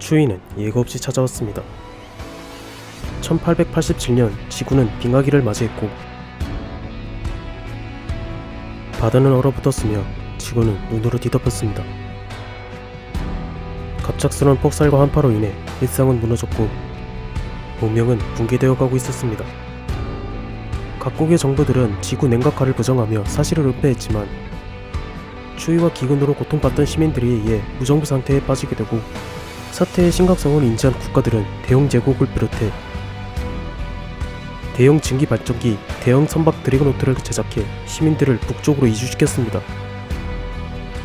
추위는 예고 없이 찾아왔습니다. 1887년 지구는 빙하기를 맞이했고 바다는 얼어붙었으며 지구는 눈으로 뒤덮였습니다. 갑작스러운 폭살과 한파로 인해 일상은 무너졌고 문명은 붕괴되어 가고 있었습니다. 각국의 정부들은 지구 냉각화를 부정하며 사실을 은폐했지만 추위와 기근으로 고통받던 시민들에 의해 무정부 상태에 빠지게 되고 사태의 심각성을 인지한 국가들은 대형 제국을 비롯해 대형 증기 발전기, 대형 선박 드래그노트를 제작해 시민들을 북쪽으로 이주시켰습니다.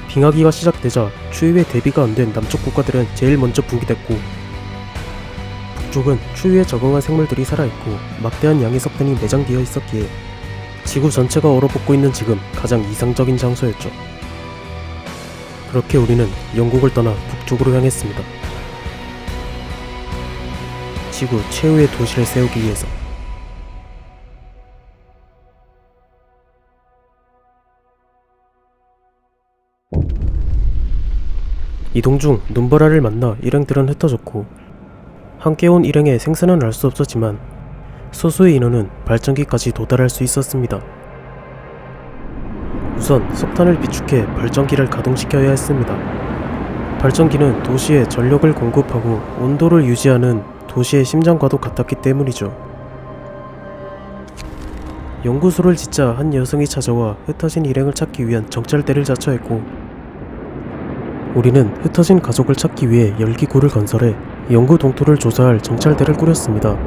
빙하기가 시작되자 추위에 대비가 안 된 남쪽 국가들은 제일 먼저 붕괴됐고 북쪽은 추위에 적응한 생물들이 살아있고 막대한 양의 석탄이 내장되어 있었기에 지구 전체가 얼어붙고 있는 지금 가장 이상적인 장소였죠. 그렇게 우리는 영국을 떠나 북쪽으로 향했습니다. 지구 최후의 도시를 세우기 위해서. 이동 중 눈보라를 만나 일행들은 흩어졌고 함께 온 일행의 생사는 알 수 없었지만 소수의 인원은 발전기까지 도달할 수 있었습니다. 우선 석탄을 비축해 발전기를 가동시켜야 했습니다. 발전기는 도시에 전력을 공급하고 온도를 유지하는 도시의 심장과도 같았기 때문이죠. 연구소를 짓자 한 여성이 찾아와 흩어진 일행을 찾기 위한 정찰대를 자처했고 우리는 흩어진 가족을 찾기 위해 열기구를 건설해 연구 동토를 조사할 정찰대를 꾸렸습니다.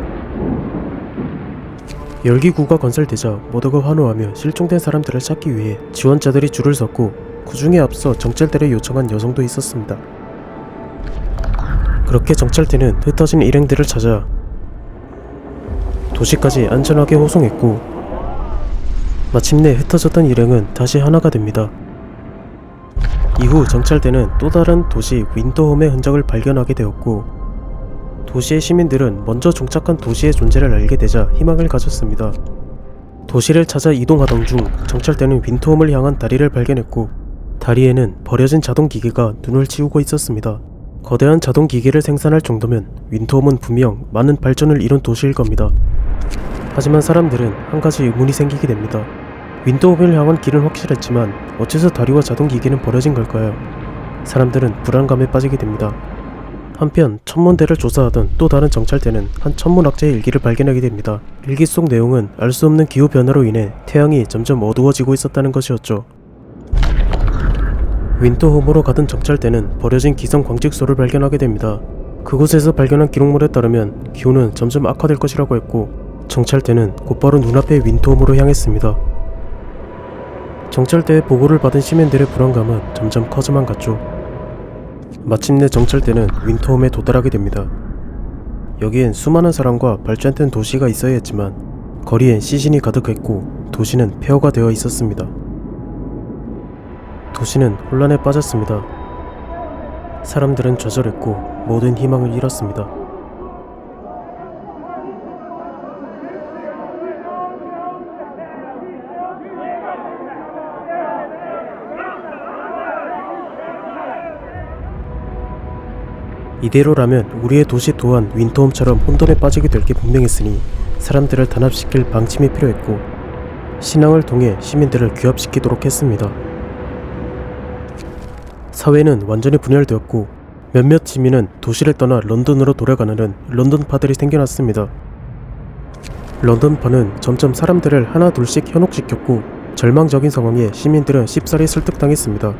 열기구가 건설되자 모두가 환호하며 실종된 사람들을 찾기 위해 지원자들이 줄을 섰고 그 중에 앞서 정찰대를 요청한 여성도 있었습니다. 그렇게 정찰대는 흩어진 일행들을 찾아 도시까지 안전하게 호송했고 마침내 흩어졌던 일행은 다시 하나가 됩니다. 이후 정찰대는 또 다른 도시 윈터홈의 흔적을 발견하게 되었고 도시의 시민들은 먼저 정착한 도시의 존재를 알게 되자 희망을 가졌습니다. 도시를 찾아 이동하던 중 정찰대는 윈터홈을 향한 다리를 발견했고 다리에는 버려진 자동기계가 눈을 치우고 있었습니다. 거대한 자동기계를 생산할 정도면 윈터홈은 분명 많은 발전을 이룬 도시일 겁니다. 하지만 사람들은 한 가지 의문이 생기게 됩니다. 윈터홈을 향한 길은 확실했지만 어째서 다리와 자동기계는 버려진 걸까요? 사람들은 불안감에 빠지게 됩니다. 한편 천문대를 조사하던 또 다른 정찰대는 한 천문학자의 일기를 발견하게 됩니다. 일기 속 내용은 알 수 없는 기후변화로 인해 태양이 점점 어두워지고 있었다는 것이었죠. 윈터홈으로 가던 정찰대는 버려진 기성 광직소를 발견하게 됩니다. 그곳에서 발견한 기록물에 따르면 기후는 점점 악화될 것이라고 했고 정찰대는 곧바로 눈앞의 윈터홈으로 향했습니다. 정찰대의 보고를 받은 시민들의 불안감은 점점 커져만 갔죠. 마침내 정찰대는 윈터홈에 도달하게 됩니다. 여기엔 수많은 사람과 발전된 도시가 있어야 했지만 거리엔 시신이 가득했고 도시는 폐허가 되어 있었습니다. 도시는 혼란에 빠졌습니다. 사람들은 좌절했고 모든 희망을 잃었습니다. 이대로라면 우리의 도시 또한 윈터홈처럼 혼돈에 빠지게 될 게 분명했으니 사람들을 단합시킬 방침이 필요했고 신앙을 통해 시민들을 규합시키도록 했습니다. 사회는 완전히 분열되었고 몇몇 시민은 도시를 떠나 런던으로 돌아가는 런던파들이 생겨났습니다. 런던파는 점점 사람들을 하나 둘씩 현혹시켰고 절망적인 상황에 시민들은 쉽사리 설득당했습니다.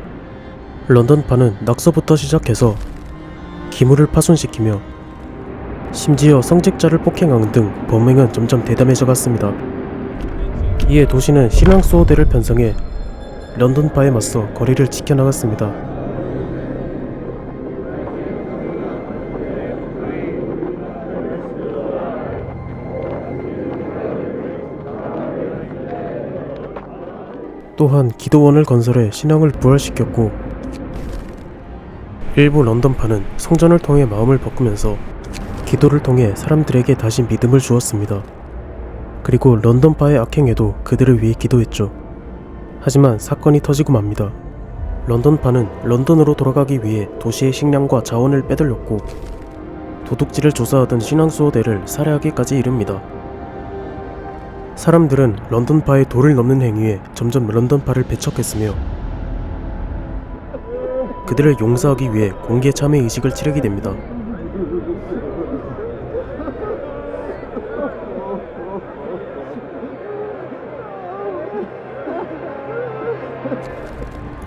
런던파는 낙서부터 시작해서 기물을 파손시키며 심지어 성직자를 폭행하는 등 범행은 점점 대담해져 갔습니다. 이에 도시는 신앙 수호대를 편성해 런던파에 맞서 거리를 지켜나갔습니다. 또한 기도원을 건설해 신앙을 부활시켰고 일부 런던파는 성전을 통해 마음을 바꾸면서 기도를 통해 사람들에게 다시 믿음을 주었습니다. 그리고 런던파의 악행에도 그들을 위해 기도했죠. 하지만 사건이 터지고 맙니다. 런던파는 런던으로 돌아가기 위해 도시의 식량과 자원을 빼돌렸고 도둑질을 조사하던 신앙수호대를 살해하기까지 이릅니다. 사람들은 런던파의 도를 넘는 행위에 점점 런던파를 배척했으며 그들을 용서하기 위해 공개 참회 의식을 치르게 됩니다.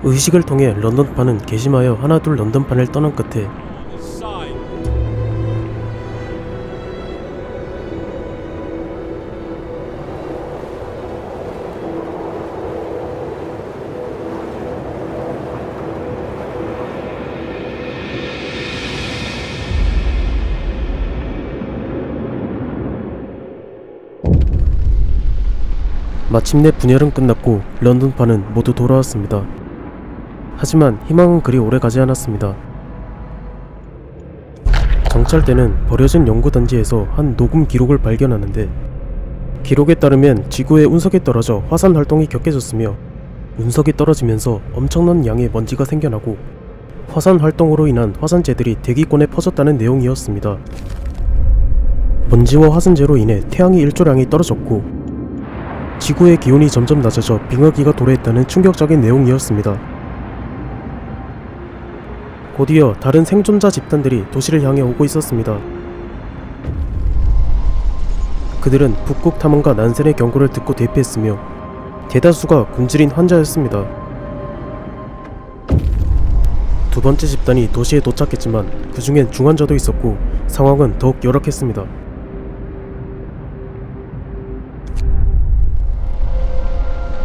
의식을 통해 런던파는 괘씸하여 하나둘 런던판을 떠난 끝에 마침내 분열은 끝났고 런던파는 모두 돌아왔습니다. 하지만 희망은 그리 오래 가지 않았습니다. 정찰대는 버려진 연구단지에서 한 녹음 기록을 발견하는데 기록에 따르면 지구의 운석이 떨어져 화산 활동이 격해졌으며 운석이 떨어지면서 엄청난 양의 먼지가 생겨나고 화산 활동으로 인한 화산재들이 대기권에 퍼졌다는 내용이었습니다. 먼지와 화산재로 인해 태양의 일조량이 떨어졌고 지구의 기온이 점점 낮아져 빙하기가 도래했다는 충격적인 내용이었습니다. 곧이어 다른 생존자 집단들이 도시를 향해 오고 있었습니다. 그들은 북극 탐험가 난센의 경고를 듣고 대피했으며 대다수가 굶주린 환자였습니다. 두 번째 집단이 도시에 도착했지만 그 중엔 중환자도 있었고 상황은 더욱 열악했습니다.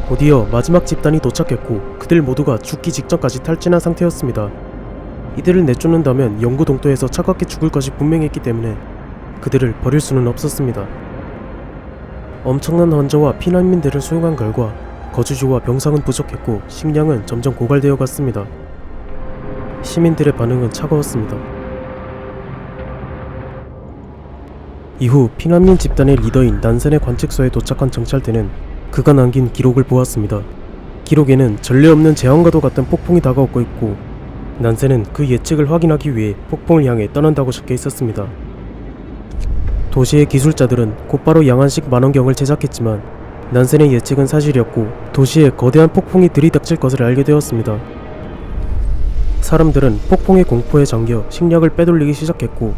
곧이어 마지막 집단이 도착했고 그들 모두가 죽기 직전까지 탈진한 상태였습니다. 이들을 내쫓는다면 영구 동토에서 차갑게 죽을 것이 분명했기 때문에 그들을 버릴 수는 없었습니다. 엄청난 환자와 피난민들을 수용한 결과 거주지와 병상은 부족했고 식량은 점점 고갈되어 갔습니다. 시민들의 반응은 차가웠습니다. 이후 피난민 집단의 리더인 난센의 관측소에 도착한 정찰대는 그가 남긴 기록을 보았습니다. 기록에는 전례 없는 재앙과도 같은 폭풍이 다가오고 있고 난센은 그 예측을 확인하기 위해 폭풍을 향해 떠난다고 적혀 있었습니다. 도시의 기술자들은 곧바로 양안식 만원경을 제작했지만 난센의 예측은 사실이었고 도시에 거대한 폭풍이 들이닥칠 것을 알게 되었습니다. 사람들은 폭풍의 공포에 잠겨 식량을 빼돌리기 시작했고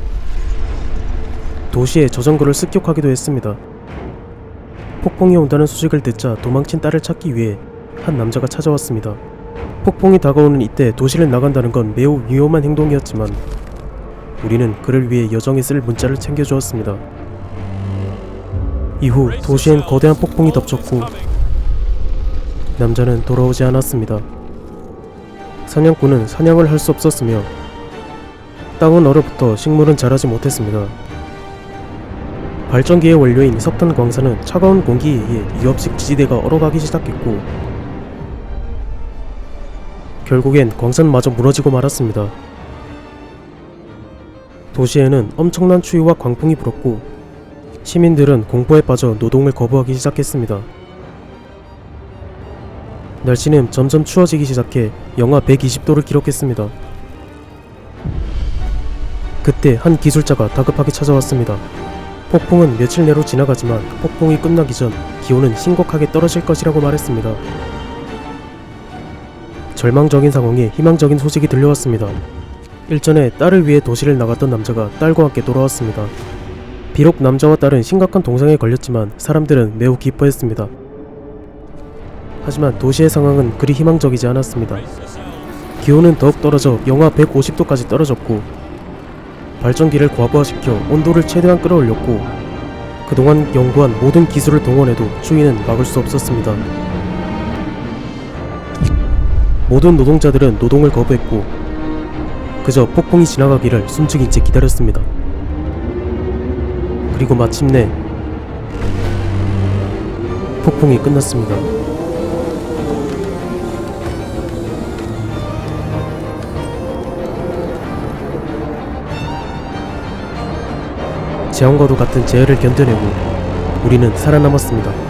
도시의 저정거를 습격하기도 했습니다. 폭풍이 온다는 소식을 듣자 도망친 딸을 찾기 위해 한 남자가 찾아왔습니다. 폭풍이 다가오는 이때 도시를 나간다는 건 매우 위험한 행동이었지만 우리는 그를 위해 여정에 쓸 문자를 챙겨주었습니다. 이후 도시엔 거대한 폭풍이 덮쳤고 남자는 돌아오지 않았습니다. 사냥꾼은 사냥을 할 수 없었으며 땅은 얼어붙어 식물은 자라지 못했습니다. 발전기의 원료인 석탄 광산은 차가운 공기에 의해 유압식 지지대가 얼어가기 시작했고 결국엔 광산마저 무너지고 말았습니다. 도시에는 엄청난 추위와 광풍이 불었고 시민들은 공포에 빠져 노동을 거부하기 시작했습니다. 날씨는 점점 추워지기 시작해 영하 120도를 기록했습니다. 그때 한 기술자가 다급하게 찾아왔습니다. 폭풍은 며칠 내로 지나가지만 폭풍이 끝나기 전 기온은 심각하게 떨어질 것이라고 말했습니다. 절망적인 상황에 희망적인 소식이 들려왔습니다. 일전에 딸을 위해 도시를 나갔던 남자가 딸과 함께 돌아왔습니다. 비록 남자와 딸은 심각한 동상에 걸렸지만 사람들은 매우 기뻐했습니다. 하지만 도시의 상황은 그리 희망적이지 않았습니다. 기온은 더욱 떨어져 영하 150도까지 떨어졌고 발전기를 과부하시켜 온도를 최대한 끌어올렸고 그동안 연구한 모든 기술을 동원해도 추위는 막을 수 없었습니다. 모든 노동자들은 노동을 거부했고 그저 폭풍이 지나가기를 숨죽인 채 기다렸습니다. 그리고 마침내 폭풍이 끝났습니다. 재앙과도 같은 재해를 견뎌내고 우리는 살아남았습니다.